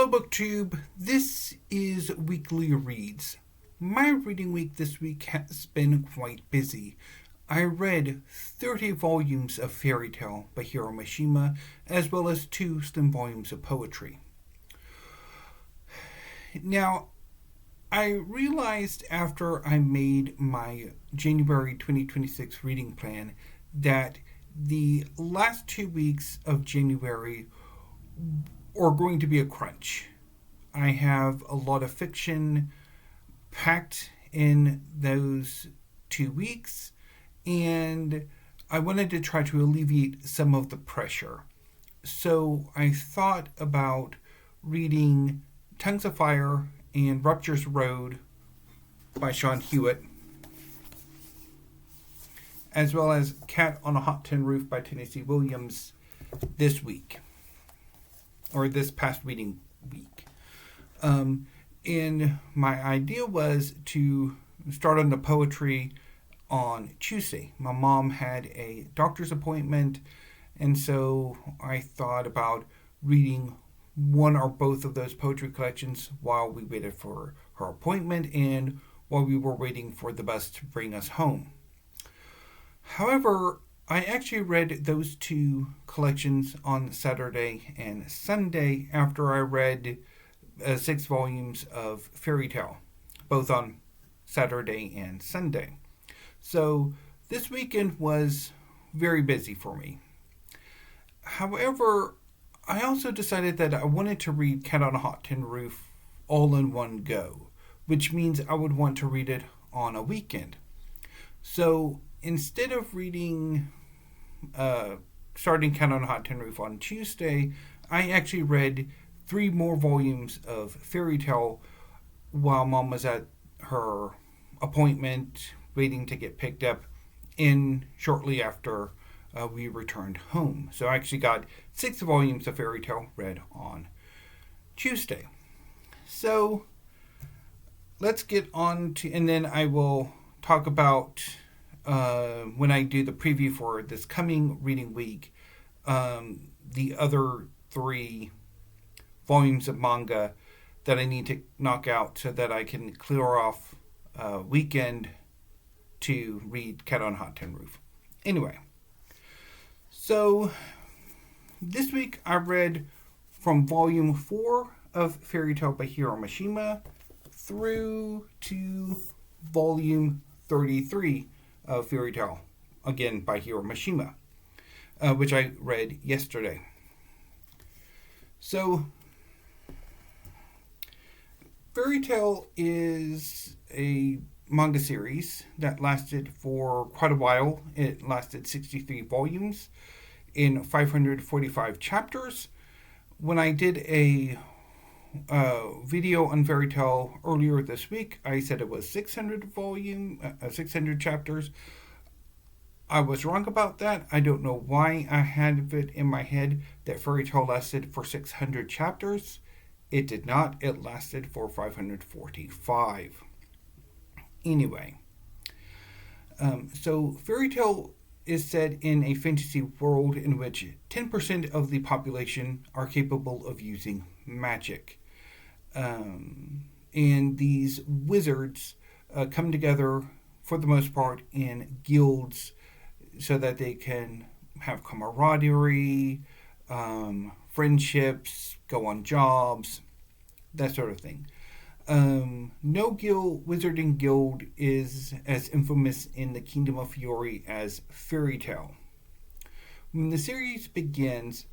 Hello BookTube, this is Weekly Reads. My reading week this week has been quite busy. I read 30 volumes of fairy tale by Hiro Mashima, as well as 2 slim volumes of poetry. Now, I realized after I made my January 2026 reading plan that the last 2 weeks of January are going to be a crunch. I have a lot of fiction packed in those 2 weeks, and I wanted to try to alleviate some of the pressure. So I thought about reading Tongues of Fire and Rapture's Road by Hewitt, as well as Cat on a Hot Tin Roof by Tennessee Williams this week, or this past reading week. And my idea was to start on the poetry on Tuesday. My mom had a doctor's appointment, and so I thought about reading one or both of those poetry collections while we waited for her appointment and while we were waiting for the bus to bring us home. However, I actually read those 2 collections on Saturday and Sunday after I read 6 volumes of fairy tale, both on Saturday and Sunday. So this weekend was very busy for me. However, I also decided that I wanted to read Cat on a Hot Tin Roof all in one go, which means I would want to read it on a weekend. So instead of starting Cat on a Hot Tin Roof on Tuesday, I actually read 3 more volumes of fairy tale while Mom was at her appointment waiting to get picked up in shortly after we returned home. So I actually got 6 volumes of fairy tale read on Tuesday. So let's get on to, and then I will talk about when I do the preview for this coming reading week, the other 3 volumes of manga that I need to knock out so that I can clear off a weekend to read Cat on a Hot Tin Roof. Anyway, so this week I read from volume 4 of Fairy Tale by Hiro Mashima through to volume 33 of Fairy Tale, again by Hiro Mashima, which I read yesterday. So, Fairy Tale is a manga series that lasted for quite a while. It lasted 63 volumes in 545 chapters. When I did a video on Fairy Tale earlier this week, I said it was 600 chapters. I was wrong about that. I don't know why I had it in my head that Fairy Tale lasted for 600 chapters. It did not. It lasted for 545. Anyway, so Fairy Tale is set in a fantasy world in which 10% of the population are capable of using magic. And these wizards come together, for the most part, in guilds so that they can have camaraderie, friendships, go on jobs, that sort of thing. No wizarding guild is as infamous in the Kingdom of Fury as Fairy Tale. When the series begins,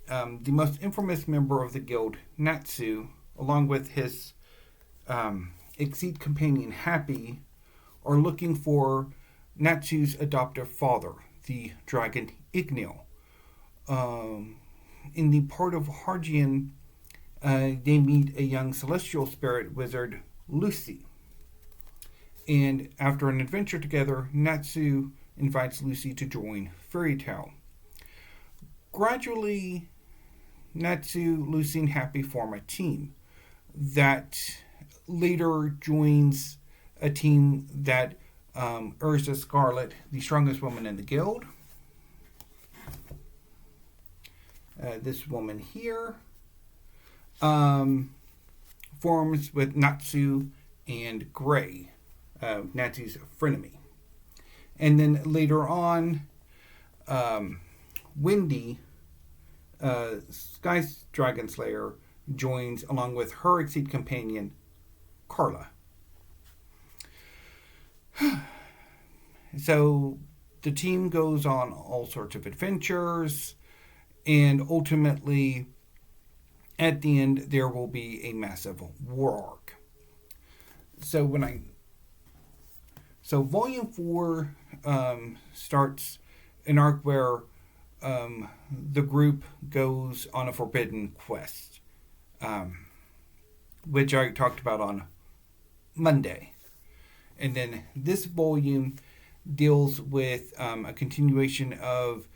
the most infamous member of the guild, Natsu, along with his exceed companion Happy, are looking for Natsu's adoptive father, the dragon Ignil. In the port of Hargian, they meet a young celestial spirit wizard, Lucy. And after an adventure together, Natsu invites Lucy to join Fairy Tale. Gradually, Natsu, Lucy, and Happy form a team that later joins a team that Urza Scarlet, the strongest woman in the guild. This woman here, forms with Natsu and Gray, Natsu's frenemy. And then later on, Wendy, Sky Dragon Slayer, joins along with her Exceed companion, Carla. So the team goes on all sorts of adventures, and ultimately, at the end, there will be a massive war arc. So Volume 4 starts an arc where the group goes on a forbidden quest, which I talked about on Monday. And then this volume deals with a continuation of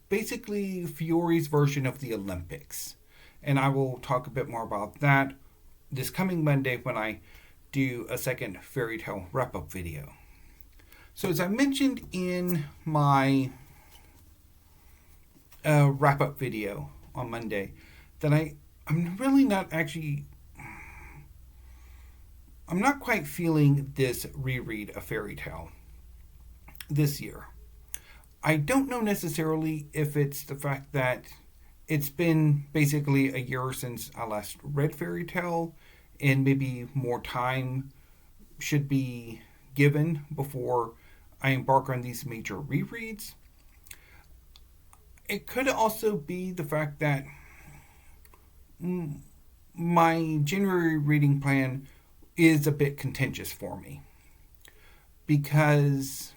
basically Fiore's version of the Olympics. And I will talk a bit more about that this coming Monday when I do a second fairy tale wrap-up video. So as I mentioned in my wrap-up video on Monday, that I'm really not actually... I'm not quite feeling this reread of Fairy Tale this year. I don't know necessarily if it's the fact that it's been basically a year since I last read Fairy Tale, and maybe more time should be given before I embark on these major rereads. It could also be the fact that my January reading plan is a bit contentious for me, because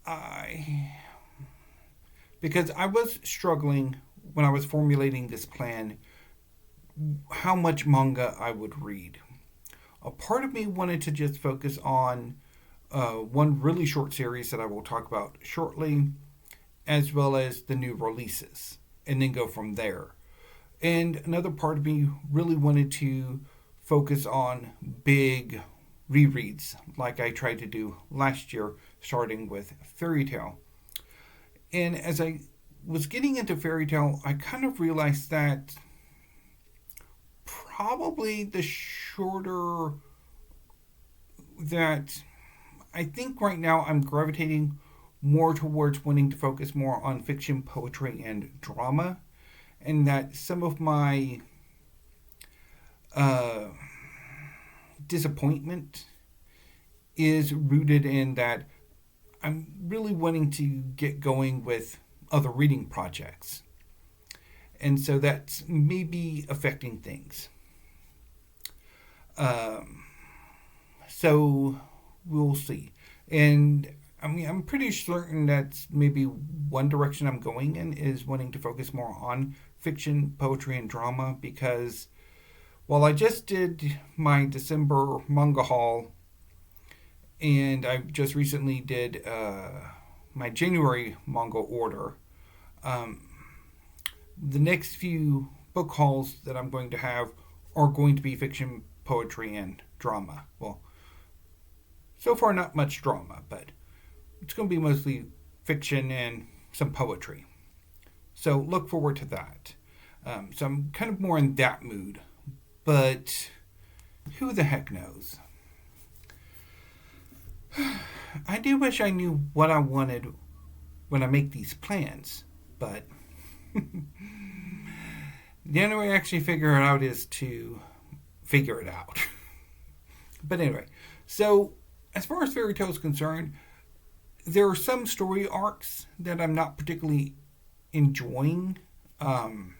I was struggling when I was formulating this plan how much manga I would read. A part of me wanted to just focus on one really short series that I will talk about shortly, as well as the new releases, and then go from there. And another part of me really wanted to focus on big rereads like I tried to do last year, starting with Fairy Tale. And as I was getting into Fairy Tale, I kind of realized that probably the shorter that I think right now I'm gravitating more towards wanting to focus more on fiction, poetry, and drama, and that some of my disappointment is rooted in that I'm really wanting to get going with other reading projects. And so that's maybe affecting things. So we'll see. And I mean, I'm pretty certain that's maybe one direction I'm going in, is wanting to focus more on fiction, poetry, and drama, because while I just did my December manga haul, and I just recently did my January manga order, the next few book hauls that I'm going to have are going to be fiction, poetry, and drama. Well, so far not much drama, but it's going to be mostly fiction and some poetry. So look forward to that. So I'm kind of more in that mood, but who the heck knows? I do wish I knew what I wanted when I make these plans, but the only way I actually figure it out is to figure it out. But anyway, so as far as Fairy Tail is concerned, there are some story arcs that I'm not particularly enjoying, and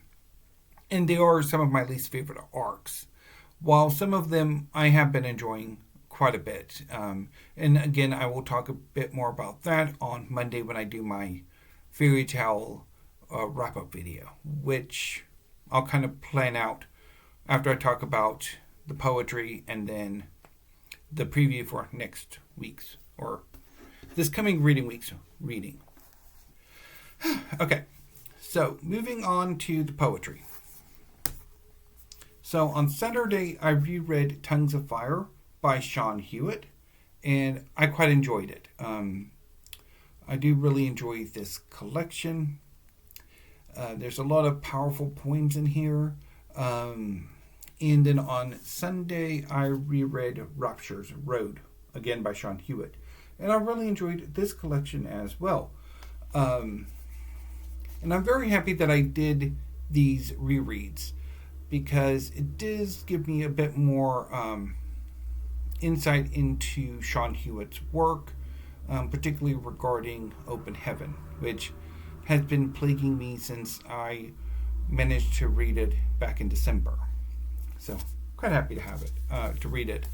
they are some of my least favorite arcs, while some of them I have been enjoying quite a bit. And again, I will talk a bit more about that on Monday when I do my Fairy Tail wrap-up video, which I'll kind of plan out after I talk about the poetry and then the preview for next week's, or this coming reading week's reading. Okay, so moving on to the poetry. So on Saturday, I reread Tongues of Fire by Sean Hewitt, and I quite enjoyed it. I do really enjoy this collection. There's a lot of powerful poems in here. And then on Sunday, I reread Rapture's Road, again by Sean Hewitt. And I really enjoyed this collection as well. And I'm very happy that I did these rereads because it does give me a bit more insight into Sean Hewitt's work, particularly regarding Open Heaven, which has been plaguing me since I managed to read it back in December. So quite happy to have it, to read it.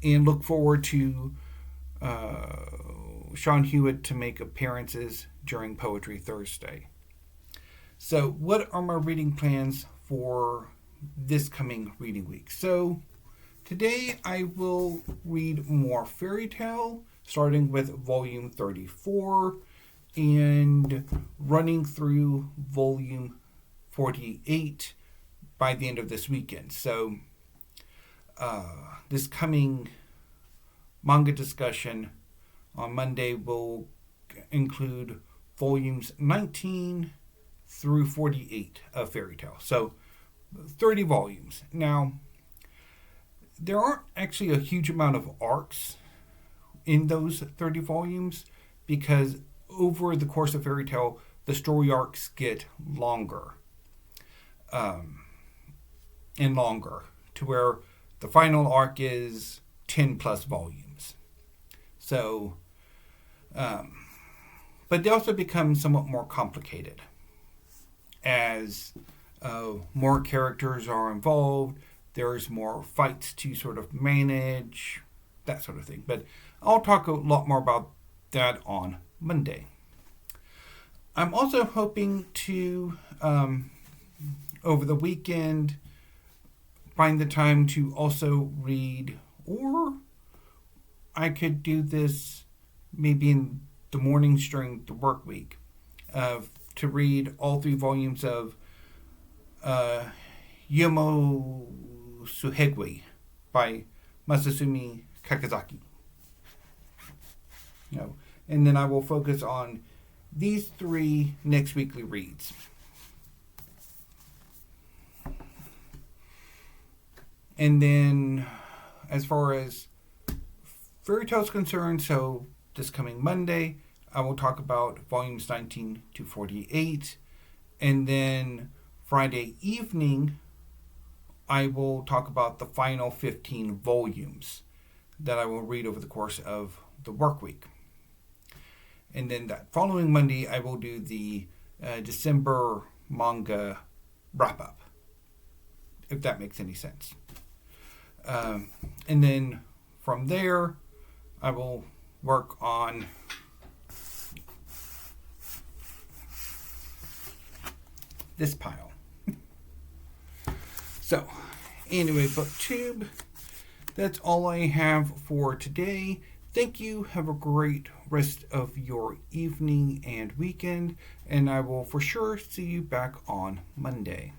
And look forward to Sean Hewitt to make appearances during Poetry Thursday. So what are my reading plans for this coming reading week? So today I will read more fairy tale, starting with volume 34 and running through volume 48 by the end of this weekend. So this coming manga discussion on Monday will include volumes 19 through 48 of Fairy Tail. So 30 volumes. Now, there aren't actually a huge amount of arcs in those 30 volumes because over the course of Fairy Tail, the story arcs get longer and longer to where the final arc is 10 plus volumes. So, but they also become somewhat more complicated as more characters are involved. There's more fights to sort of manage, that sort of thing. But I'll talk a lot more about that on Monday. I'm also hoping to, over the weekend, find the time to also read, or I could do this maybe in the mornings during the work week, to read all 3 volumes of Yomotsuhegui by Masasumi Kakizaki. And then I will focus on these 3 next weekly reads. And then, as far as Fairy Tail is concerned, so this coming Monday, I will talk about volumes 19 to 48. And then Friday evening, I will talk about the final 15 volumes that I will read over the course of the work week. And then that following Monday, I will do the December manga wrap-up, if that makes any sense. And then from there, I will work on this pile. So, anyway, BookTube, that's all I have for today. Thank you. Have a great rest of your evening and weekend, and I will for sure see you back on Monday.